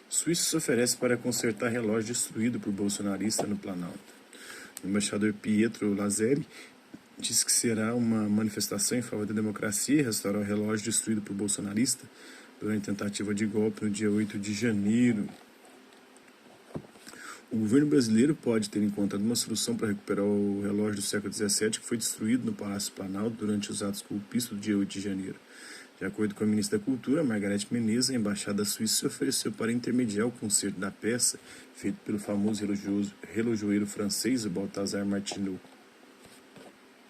Suíça se oferece para consertar relógio destruído por bolsonarista no Planalto. O embaixador Pietro Lazzeri disse que será uma manifestação em favor da democracia e restaurar o relógio destruído por bolsonarista durante tentativa de golpe no dia 8 de janeiro. O governo brasileiro pode ter encontrado uma solução para recuperar o relógio do século XVII que foi destruído no Palácio Planalto durante os atos golpistas do dia 8 de janeiro. De acordo com a ministra da Cultura, Margareth Menezes, a embaixada da Suíça se ofereceu para intermediar o concerto da peça, feito pelo famoso relojoeiro francês, o Balthazar Martinot.